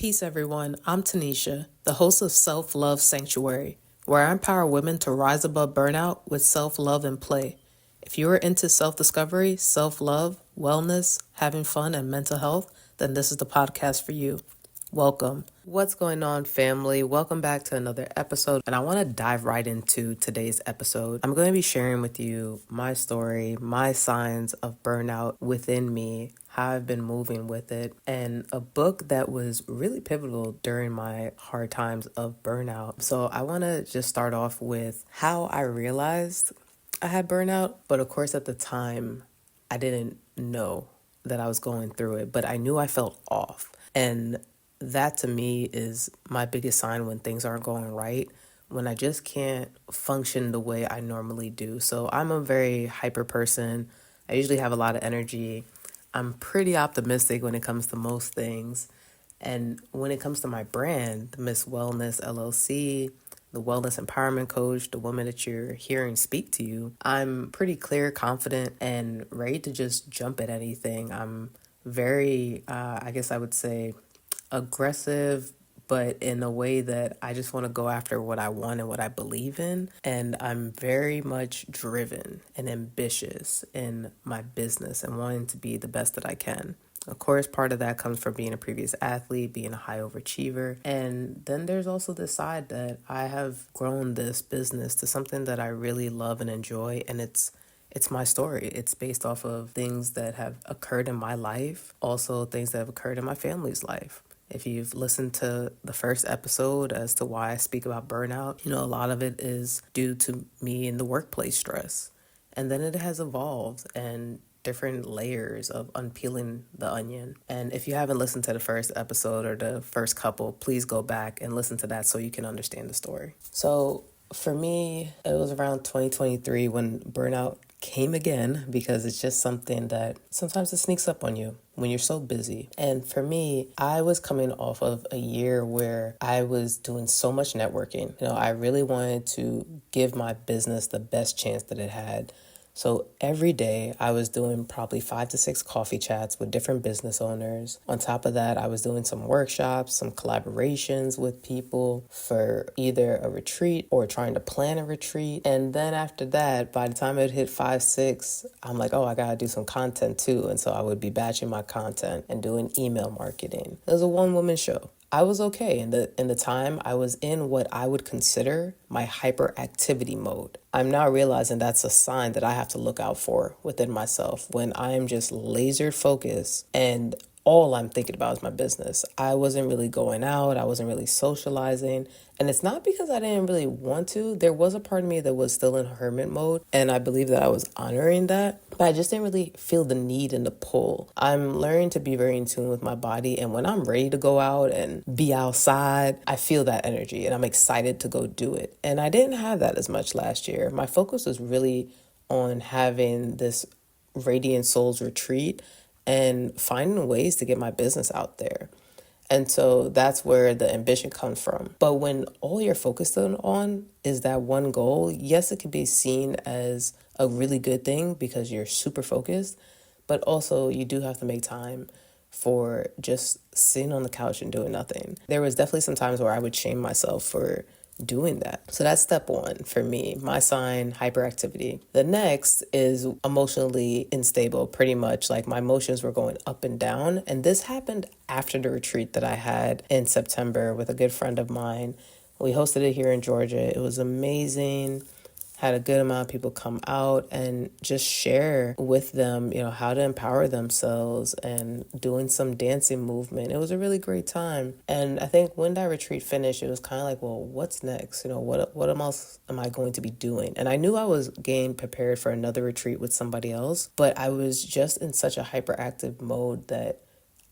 Peace, everyone. I'm Tanisha, the host of Self Love Sanctuary, where I empower women to rise above burnout with self love and play. If you are into self discovery, self love, wellness, having fun, and mental health, then this is the podcast for you. Welcome. What's going on, family? Welcome back to another episode. And I want to dive right into today's episode. I'm going to be sharing with you my story, my signs of burnout within me, how I've been moving with it, and a book that was really pivotal during my hard times of burnout. So I want to just start off with how I realized I had burnout. But of course, at the time, I didn't know that I was going through it, but I knew I felt off. And that to me is my biggest sign when things aren't going right, when I just can't function the way I normally do. So I'm a very hyper person. I usually have a lot of energy. I'm pretty optimistic when it comes to most things. And when it comes to my brand, Miss Wellness LLC, the wellness empowerment coach, the woman that you're hearing speak to you, I'm pretty clear, confident, and ready to just jump at anything. I'm very, I guess I would say, aggressive, but in a way that I just want to go after what I want and what I believe in. And I'm very much driven and ambitious in my business and wanting to be the best that I can. Of course, part of that comes from being a previous athlete, being a high overachiever. And then there's also this side that I have grown this business to something that I really love and enjoy. And it's my story. It's based off of things that have occurred in my life, also things that have occurred in my family's life. If you've listened to the first episode as to why I speak about burnout, a lot of it is due to me in the workplace stress. And then it has evolved and different layers of unpeeling the onion. And if you haven't listened to the first episode or the first couple, please go back and listen to that so you can understand the story. So for me, it was around 2023 when burnout came again, because it's just something that sometimes it sneaks up on you when you're so busy. And for me, I was coming off of a year where I was doing so much networking. I really wanted to give my business the best chance that it had. So every day I was doing probably 5 to 6 coffee chats with different business owners. On top of that, I was doing some workshops, some collaborations with people for either a retreat or trying to plan a retreat. And then after that, by the time it hit 5, 6, I'm like, oh, I got to do some content too. And so I would be batching my content and doing email marketing. It was a one-woman show. I was okay. In the time, I was in what I would consider my hyperactivity mode. I'm now realizing that's a sign that I have to look out for within myself when I am just laser focused and all I'm thinking about is my business. I wasn't really going out. I wasn't really socializing. And it's not because I didn't really want to. There was a part of me that was still in hermit mode, and I believe that I was honoring that. But I just didn't really feel the need and the pull. I'm learning to be very in tune with my body. And when I'm ready to go out and be outside, I feel that energy and I'm excited to go do it. And I didn't have that as much last year. My focus was really on having this Radiant Souls retreat and finding ways to get my business out there. And so that's where the ambition comes from. But when all you're focused on is that one goal, yes, it can be seen as a really good thing because you're super focused, but also you do have to make time for just sitting on the couch and doing nothing. There was definitely some times where I would shame myself for doing that. So that's step one for me, my sign, hyperactivity. The next is emotionally unstable, pretty much. Like my emotions were going up and down. And this happened after the retreat that I had in September with a good friend of mine. We hosted it here in Georgia. It was amazing. Had a good amount of people come out and just share with them, how to empower themselves and doing some dancing movement. It was a really great time. And I think when that retreat finished, it was kind of like, well, what's next? What else am I going to be doing? And I knew I was getting prepared for another retreat with somebody else, but I was just in such a hyperactive mode that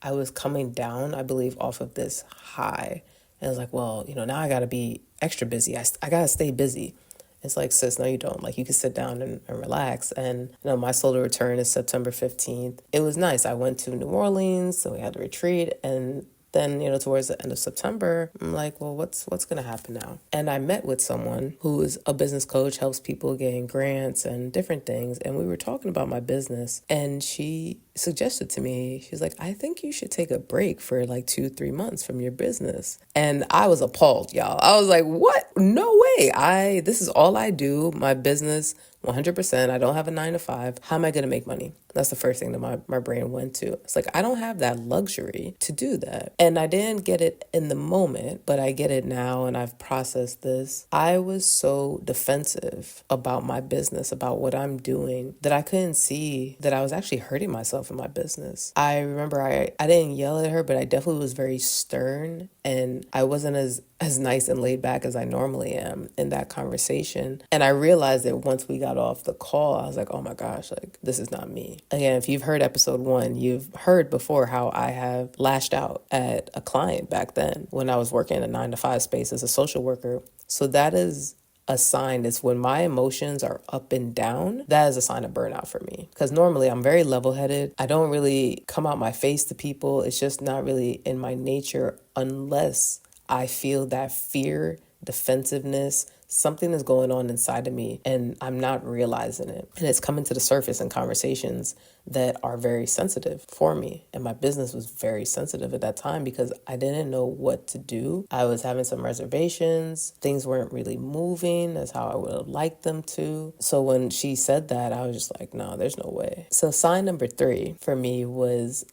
I was coming down, I believe, off of this high. And I was like, well, now I got to be extra busy. I got to stay busy. It's like, sis, no, you don't. Like, you can sit down and relax. And, my solar return is September 15th. It was nice. I went to New Orleans, so we had a retreat. And then, towards the end of September, I'm like, well, what's going to happen now? And I met with someone who is a business coach, helps people gain grants and different things. And we were talking about my business. And she suggested to me, she's like, I think you should take a break for like 2-3 months from your business. And I was appalled, y'all. I was like, what? No way. This is all I do. My business, 100%. I don't have a 9 to 5. How am I going to make money? That's the first thing that my brain went to. It's like, I don't have that luxury to do that. And I didn't get it in the moment, but I get it now, and I've processed this. I was so defensive about my business, about what I'm doing, that I couldn't see that I was actually hurting myself in my business. I remember I didn't yell at her, but I definitely was very stern, and I wasn't as nice and laid back as I normally am in that conversation. And I realized that once we got off the call, I was like, oh my gosh, like, this is not me. Again, if you've heard episode 1, you've heard before how I have lashed out at a client back then when I was working in a 9 to 5 space as a social worker. So that is a sign. It's when my emotions are up and down, that is a sign of burnout for me. Because normally I'm very level-headed. I don't really come out my face to people. It's just not really in my nature unless I feel that fear, defensiveness, something is going on inside of me and I'm not realizing it. And it's coming to the surface in conversations that are very sensitive for me. And my business was very sensitive at that time because I didn't know what to do. I was having some reservations. Things weren't really moving as how I would have liked them to. So when she said that, I was just like, no, there's no way. So sign number 3 for me was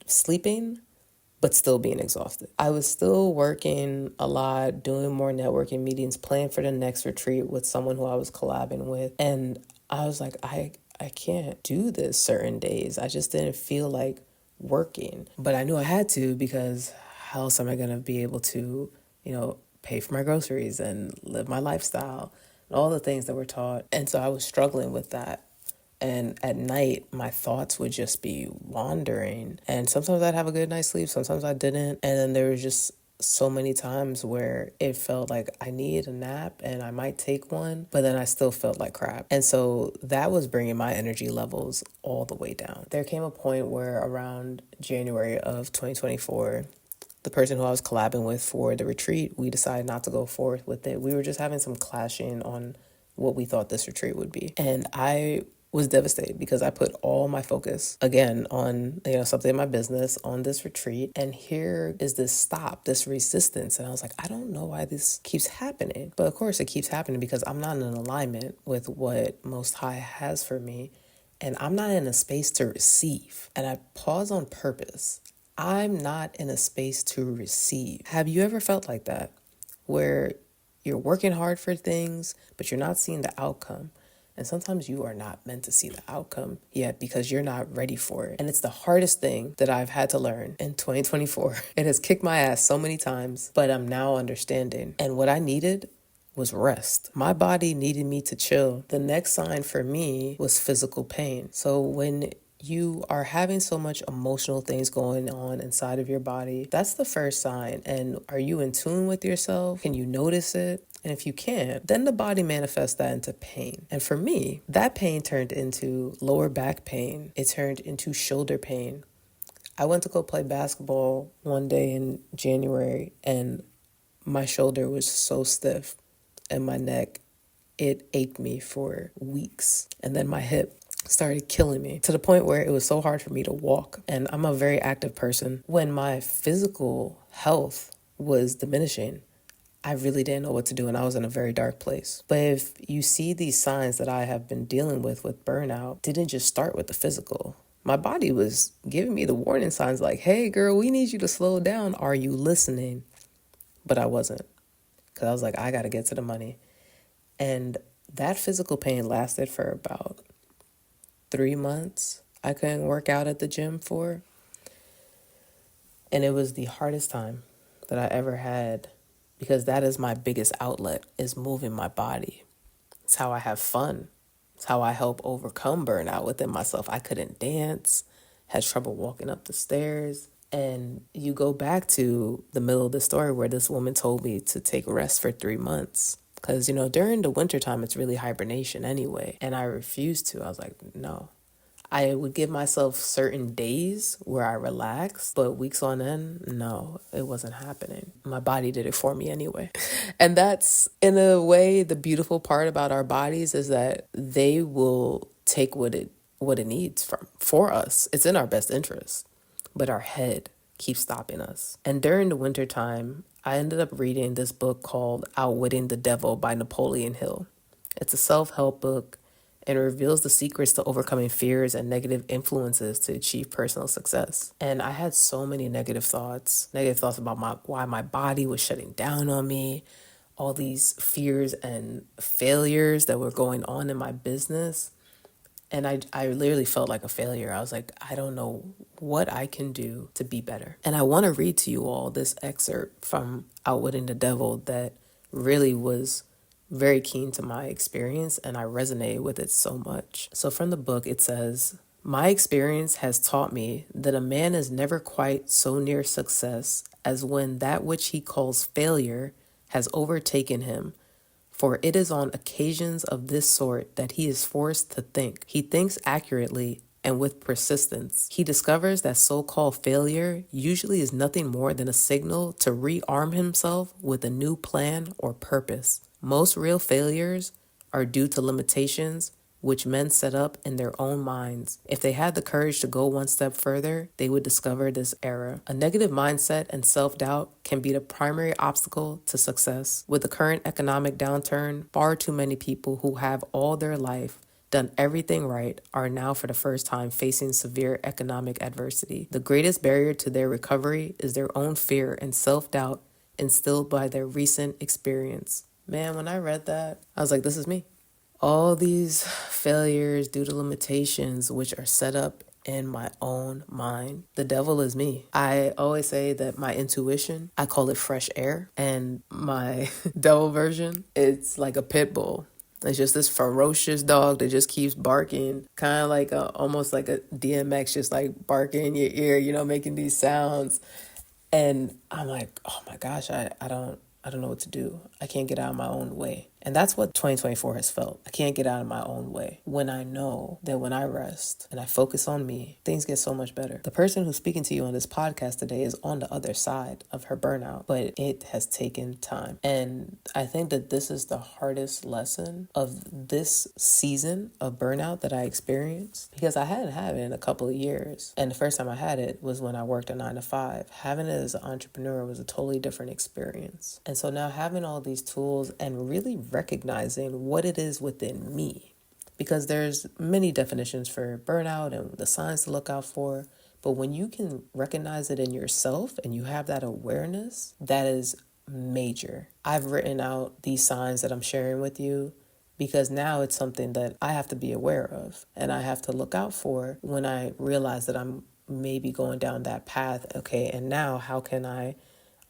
sleeping, but still being exhausted. I was still working a lot, doing more networking meetings, planning for the next retreat with someone who I was collabing with. And I was like, I can't do this certain days. I just didn't feel like working. But I knew I had to, because how else am I going to be able to, pay for my groceries and live my lifestyle and all the things that we're taught. And so I was struggling with that. And at night, my thoughts would just be wandering. And sometimes I'd have a good night's sleep. Sometimes I didn't. And then there was just so many times where it felt like I need a nap and I might take one, but then I still felt like crap. And so that was bringing my energy levels all the way down. There came a point where around January of 2024, the person who I was collabing with for the retreat, we decided not to go forth with it. We were just having some clashing on what we thought this retreat would be. And I was devastated because I put all my focus again on, something in my business, on this retreat. And here is this stop, this resistance. And I was like, I don't know why this keeps happening. But of course it keeps happening because I'm not in alignment with what Most High has for me. And I'm not in a space to receive. And I pause on purpose. I'm not in a space to receive. Have you ever felt like that? Where you're working hard for things, but you're not seeing the outcome. And sometimes you are not meant to see the outcome yet because you're not ready for it. And it's the hardest thing that I've had to learn in 2024. It has kicked my ass so many times, but I'm now understanding. And what I needed was rest. My body needed me to chill. The next sign for me was physical pain. So when you are having so much emotional things going on inside of your body, that's the first sign. And are you in tune with yourself? Can you notice it? And if you can't, then the body manifests that into pain. And for me, that pain turned into lower back pain. It turned into shoulder pain. I went to go play basketball one day in January and my shoulder was so stiff and my neck, it ached me for weeks. And then my hip started killing me to the point where it was so hard for me to walk. And I'm a very active person. When my physical health was diminishing, I really didn't know what to do and I was in a very dark place. But if you see these signs that I have been dealing with burnout, didn't just start with the physical. My body was giving me the warning signs like, hey girl, we need you to slow down. Are you listening? But I wasn't, because I was like, I got to get to the money. And that physical pain lasted for about 3 months. I couldn't work out at the gym for. And it was the hardest time that I ever had, because that is my biggest outlet, is moving my body. It's how I have fun. It's how I help overcome burnout within myself. I couldn't dance, had trouble walking up the stairs. And you go back to the middle of the story where this woman told me to take rest for 3 months. Because, during the wintertime, it's really hibernation anyway. And I refused to. I was like, no. I would give myself certain days where I relaxed, but weeks on end, no, it wasn't happening. My body did it for me anyway. And that's, in a way, the beautiful part about our bodies is that they will take what it what it needs for us. It's in our best interest. But our head keeps stopping us. And during the winter time, I ended up reading this book called Outwitting the Devil by Napoleon Hill. It's a self-help book and it reveals the secrets to overcoming fears and negative influences to achieve personal success. And I had so many negative thoughts about why my body was shutting down on me, all these fears and failures that were going on in my business. And I literally felt like a failure. I was like, I don't know what I can do to be better. And I want to read to you all this excerpt from Outwitting the Devil that really was very keen to my experience, and I resonate with it so much. So from the book, it says, "My experience has taught me that a man is never quite so near success as when that which he calls failure has overtaken him. For it is on occasions of this sort that he is forced to think. He thinks accurately and with persistence. He discovers that so-called failure usually is nothing more than a signal to rearm himself with a new plan or purpose. Most real failures are due to limitations which men set up in their own minds. If they had the courage to go one step further, they would discover this error. A negative mindset and self-doubt can be the primary obstacle to success. With the current economic downturn, far too many people who have all their life done everything right are now for the first time facing severe economic adversity. The greatest barrier to their recovery is their own fear and self-doubt instilled by their recent experience." Man, when I read that, I was like, this is me. All these failures due to limitations which are set up in my own mind. The devil is me. I always say that my intuition, I call it fresh air, and my devil version, it's like a pit bull. It's just this ferocious dog that just keeps barking, kind of like almost like a DMX, just like barking in your ear, making these sounds. And I'm like, oh my gosh, I don't know what to do. I can't get out of my own way. And that's what 2024 has felt. I can't get out of my own way. When I know that when I rest and I focus on me, things get so much better. The person who's speaking to you on this podcast today is on the other side of her burnout, but it has taken time. And I think that this is the hardest lesson of this season of burnout that I experienced, because I hadn't had it in a couple of years. And the first time I had it was when I worked a 9-to-5. Having it as an entrepreneur was a totally different experience. And so now having all these tools and really recognizing what it is within me, because there's many definitions for burnout and the signs to look out for. But when you can recognize it in yourself and you have that awareness, that is major. I've written out these signs that I'm sharing with you because now it's something that I have to be aware of and I have to look out for when I realize that I'm maybe going down that path. Okay, and now how can I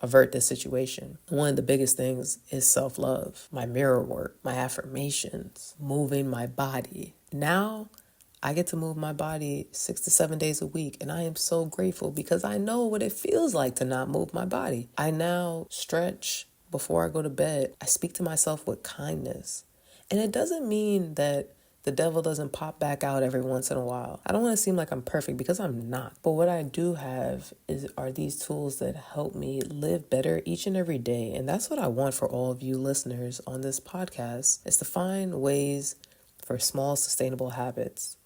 avert this situation? One of the biggest things is self-love, my mirror work, my affirmations, moving my body. Now I get to move my body 6 to 7 days a week, and I am so grateful because I know what it feels like to not move my body. I now stretch before I go to bed. I speak to myself with kindness. And it doesn't mean that the devil doesn't pop back out every once in a while. I don't want to seem like I'm perfect because I'm not. But what I do have are these tools that help me live better each and every day. And that's what I want for all of you listeners on this podcast, is to find ways for small, sustainable habits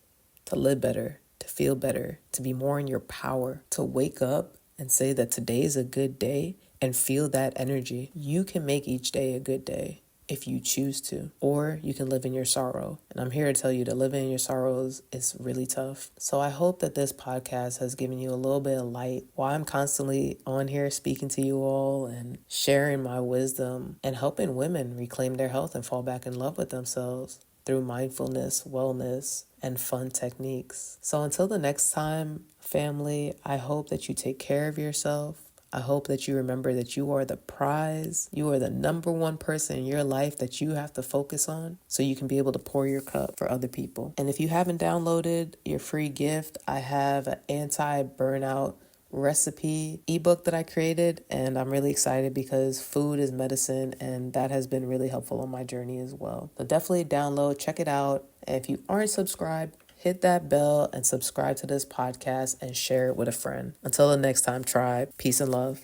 to live better, to feel better, to be more in your power, to wake up and say that today is a good day and feel that energy. You can make each day a good day if you choose to, or you can live in your sorrow. And I'm here to tell you that living in your sorrows is really tough. So I hope that this podcast has given you a little bit of light while I'm constantly on here speaking to you all and sharing my wisdom and helping women reclaim their health and fall back in love with themselves through mindfulness, wellness, and fun techniques. So until the next time, family, I hope that you take care of yourself. I hope that you remember that you are the prize. You are the number one person in your life that you have to focus on so you can be able to pour your cup for other people. And if you haven't downloaded your free gift, I have an anti-burnout recipe ebook that I created, and I'm really excited because food is medicine, and that has been really helpful on my journey as well. So definitely download, check it out. And if you aren't subscribed, hit that bell and subscribe to this podcast and share it with a friend. Until the next time, tribe, peace and love.